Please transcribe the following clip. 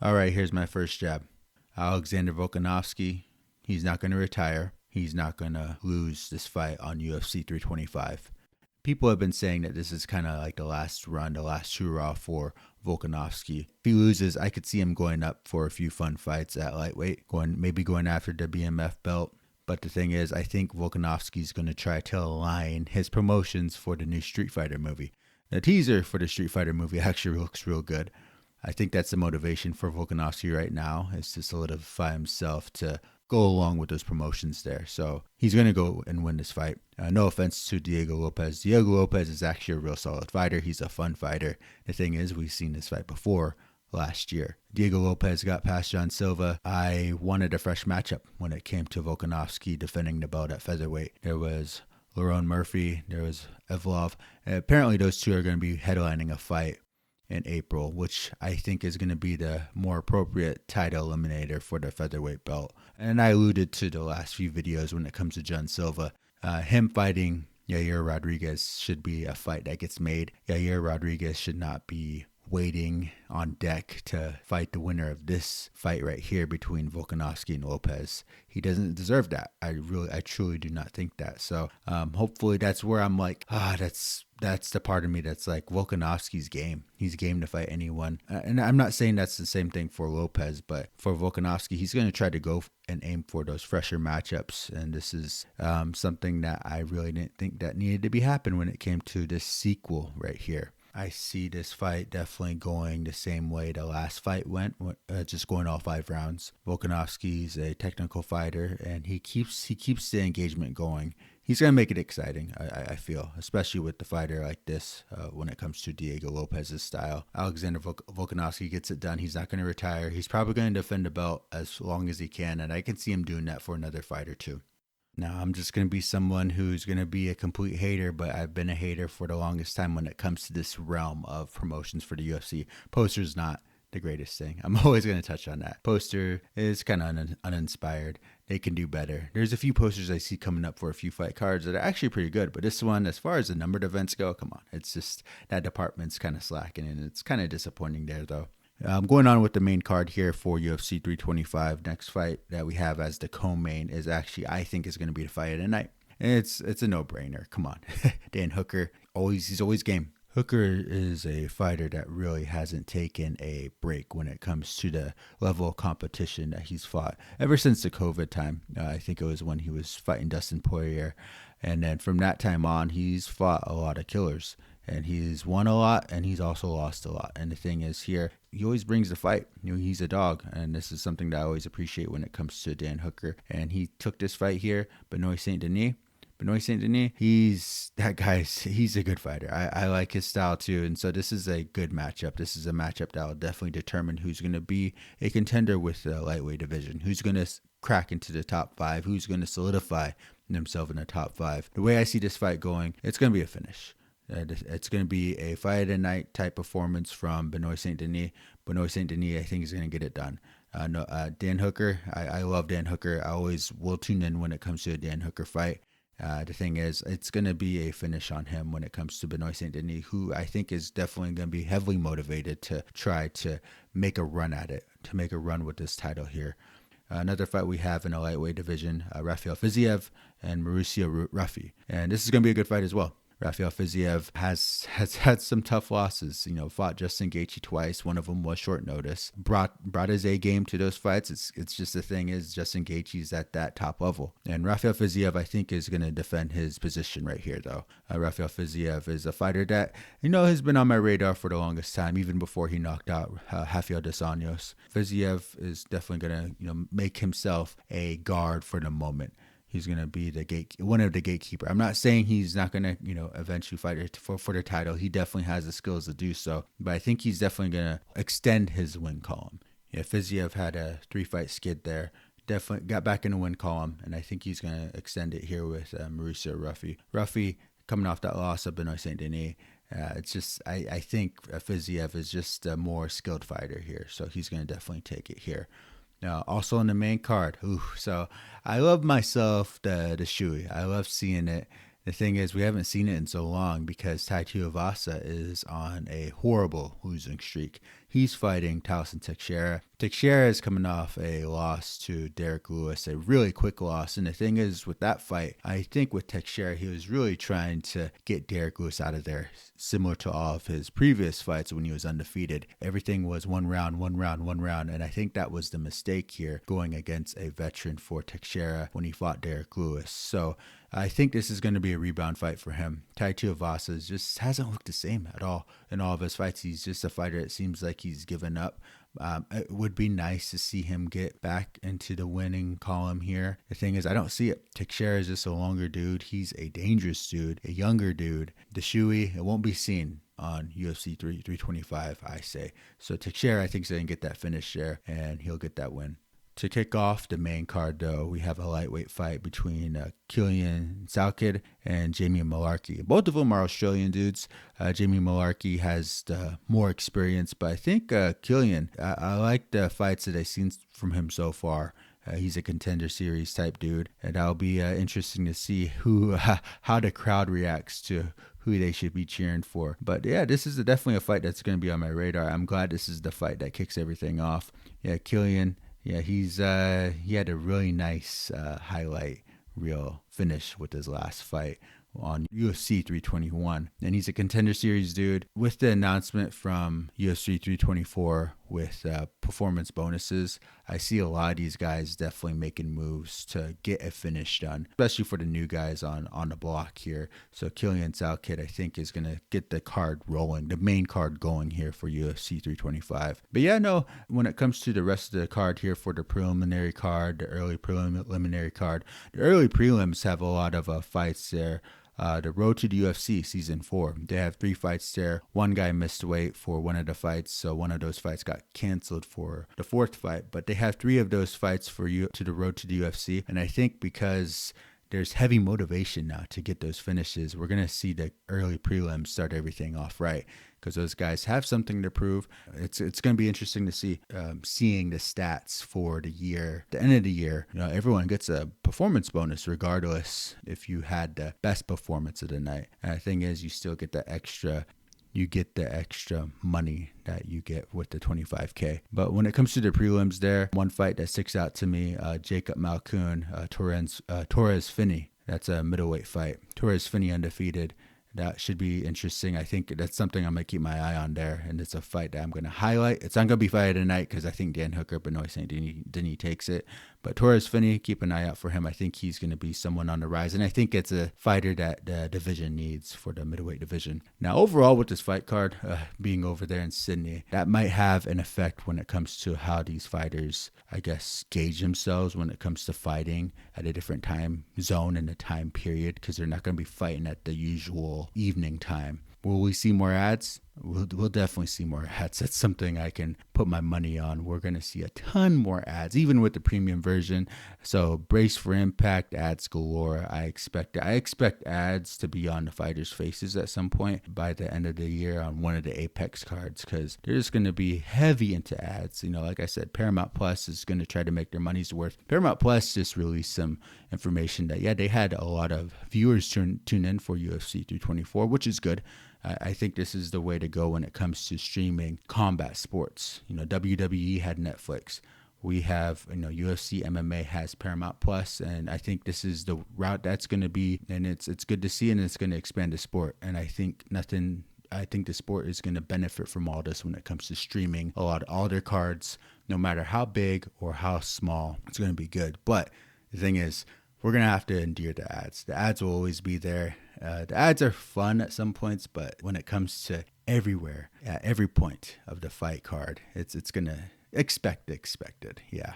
All right, here's my first jab. Alexander Volkanovski, he's not going to retire. He's not going to lose this fight on UFC 325. People have been saying that this is kind of like the last run, the last hurrah for Volkanovski. If he loses, I could see him going up for a few fun fights at lightweight, maybe going after the BMF belt. But the thing is, I think Volkanovski's going to try to align his promotions for the new Street Fighter movie. The teaser for the Street Fighter movie actually looks real good. I think that's the motivation for Volkanovski right now, is to solidify himself to go along with those promotions there. So he's going to go and win this fight. No offense to Diego Lopez. Diego Lopez is actually a real solid fighter. He's a fun fighter. The thing is, we've seen this fight before last year. Diego Lopez got past John Silva. I wanted a fresh matchup when it came to Volkanovski defending the belt at featherweight. There was Lerone Murphy. There was Evlov. Apparently those two are going to be headlining a fight in April, which I think is going to be the more appropriate title eliminator for the featherweight belt. And I alluded to the last few videos when it comes to John Silva. Him fighting Yair Rodriguez should be a fight that gets made. Yair Rodriguez should not be waiting on deck to fight the winner of this fight right here between Volkanovski and Lopez. He doesn't deserve that. I truly do not think that. So hopefully that's where I'm like, that's the part of me that's like, Volkanovski's game. He's game to fight anyone. And I'm not saying that's the same thing for Lopez, but for Volkanovski, he's going to try to go and aim for those fresher matchups. And this is something that I really didn't think that needed to be happen when it came to this sequel right here. I see this fight definitely going the same way the last fight went, just going all 5 rounds. Volkanovski's a technical fighter, and he keeps the engagement going. He's going to make it exciting, I feel, especially with the fighter like this when it comes to Diego Lopez's style. Alexander Volkanovski gets it done. He's not going to retire. He's probably going to defend the belt as long as he can, and I can see him doing that for another fight or two. Now, I'm just going to be someone who's going to be a complete hater, but I've been a hater for the longest time when it comes to this realm of promotions for the UFC. Poster's not the greatest thing. I'm always going to touch on that. Poster is kind of uninspired. They can do better. There's a few posters I see coming up for a few fight cards that are actually pretty good, but this one, as far as the numbered events go, come on. It's just that department's kind of slacking, and it's kind of disappointing there, though. Going on with the main card here for UFC 325. Next fight that we have as the co-main is actually, I think, is going to be the fight of the night. It's a no-brainer. Come on. Dan Hooker, he's always game. Hooker is a fighter that really hasn't taken a break when it comes to the level of competition that he's fought ever since the COVID time. I think it was when he was fighting Dustin Poirier. And then from that time on, he's fought a lot of killers. And he's won a lot, and he's also lost a lot. And the thing is here, he always brings the fight. He's a dog, and this is something that I always appreciate when it comes to Dan Hooker. And he took this fight here, Benoit Saint-Denis. Benoit Saint-Denis, he's a good fighter. I like his style too, and so this is a good matchup. This is a matchup that will definitely determine who's going to be a contender with the lightweight division, who's going to crack into the top 5, who's going to solidify themselves in the top 5. The way I see this fight going, it's going to be a finish. It's going to be a fight of the night type performance from Benoit Saint-Denis. Benoit Saint-Denis, I think, is going to get it done. Dan Hooker, I love Dan Hooker. I always will tune in when it comes to a Dan Hooker fight. The thing is, it's going to be a finish on him when it comes to Benoit Saint-Denis, who I think is definitely going to be heavily motivated to try to make a run at it, to make a run with this title here. Another fight we have in a lightweight division, Rafael Fiziev and Mauricio Ruffi. And this is going to be a good fight as well. Rafael Fiziev has had some tough losses. Fought Justin Gaethje twice. One of them was short notice. Brought his A game to those fights. It's just the thing is, Justin Gaethje's at that top level, and Rafael Fiziev, I think, is going to defend his position right here, though. Rafael Fiziev is a fighter that has been on my radar for the longest time, even before he knocked out Rafael dos Anjos. Fiziev is definitely going to make himself a guard for the moment. He's going to be one of the gatekeeper. I'm not saying he's not going to, eventually fight for the title. He definitely has the skills to do so. But I think he's definitely going to extend his win column. Fiziev had a 3-fight skid there. Definitely got back in the win column. And I think he's going to extend it here with Mauricio Ruffi. Ruffi, coming off that loss of Benoit Saint-Denis. It's just, I think Fiziev is just a more skilled fighter here. So he's going to definitely take it here. Also on the main card. So I love myself the Shui. I love seeing it. The thing is, we haven't seen it in so long because Tai Tuivasa is on a horrible losing streak. He's fighting Tyson Teixeira. Teixeira is coming off a loss to Derek Lewis, a really quick loss. And the thing is, with that fight, I think with Teixeira, he was really trying to get Derek Lewis out of there, similar to all of his previous fights when he was undefeated. Everything was one round. And I think that was the mistake here, going against a veteran for Teixeira when he fought Derek Lewis. So I think this is going to be a rebound fight for him. Tai Tuivasa just hasn't looked the same at all in all of his fights. He's just a fighter. It seems like he's given up. It would be nice to see him get back into the winning column here. The thing is, I don't see it. Teixeira is just a longer dude. He's a dangerous dude, a younger dude. The Shui, it won't be seen on UFC 325, I say. So Teixeira, I think, is going to get that finish there, and he'll get that win. To kick off the main card, though, we have a lightweight fight between Killian Salkid and Jamie Mullarkey. Both of them are Australian dudes. Jamie Mullarkey has more experience, but I think Killian, I like the fights that I've seen from him so far. He's a contender series type dude, and that'll be interesting to see how the crowd reacts to who they should be cheering for. But yeah, this is definitely a fight that's going to be on my radar. I'm glad this is the fight that kicks everything off. Yeah, Killian. Yeah, he had a really nice highlight reel finish with his last fight on UFC 321. And he's a contender series dude. With the announcement from UFC 324 with performance bonuses, I see a lot of these guys definitely making moves to get a finish done, especially for the new guys on the block here. So Killian Salkid, I think, is going to get the card rolling, the main card going here for UFC 325. But yeah, no, when it comes to the rest of the card here for the preliminary card, the early preliminary card, the early prelims have a lot of fights there. The Road to the UFC Season 4. They have 3 fights there. One guy missed weight for one of the fights, so one of those fights got canceled for the 4th fight. But they have 3 of those fights for you to the Road to the UFC. And I think because there's heavy motivation now to get those finishes, we're going to see the early prelims start everything off right, because those guys have something to prove. It's going to be interesting to see seeing the stats for the year, the end of the year. You know, everyone gets a performance bonus regardless if you had the best performance of the night. And the thing is, you still get the extra. You get the extra money that you get with the 25K. But when it comes to the prelims there, one fight that sticks out to me, Jacob Malkoun, Torres Finney. That's a middleweight fight. Torres Finney undefeated. That should be interesting. I think that's something I'm going to keep my eye on there. And it's a fight that I'm going to highlight. It's not going to be fight of the night because I think Dan Hooker, Benoit Saint-Denis takes it. But Torres Finney, keep an eye out for him. I think he's going to be someone on the rise. And I think it's a fighter that the division needs for the middleweight division. Now, overall, with this fight card being over there in Sydney, that might have an effect when it comes to how these fighters, I guess, gauge themselves when it comes to fighting at a different time zone and a time period, because they're not going to be fighting at the usual evening time. Will we see more ads? We'll definitely see more ads. That's something I can put my money on. We're going to see a ton more ads, even with the premium version. So brace for impact, ads galore. I expect ads to be on the fighters' faces at some point by the end of the year on one of the Apex cards, because they're just going to be heavy into ads. You know, like I said, Paramount Plus is going to try to make their money's worth. Paramount Plus just released some information that, yeah, they had a lot of viewers tune in for UFC 324, which is good. I think this is the way to go when it comes to streaming combat sports. You know, WWE had Netflix. We have, UFC MMA has Paramount Plus, and I think this is the route that's going to be, and it's good to see, and it's going to expand the sport. And I think the sport is going to benefit from all this when it comes to streaming all their cards, no matter how big or how small. It's going to be good. But the thing is, we're going to have to endure the ads. The ads will always be there. The ads are fun at some points, but when it comes to everywhere, at every point of the fight card, it's going to expect the expected. Yeah.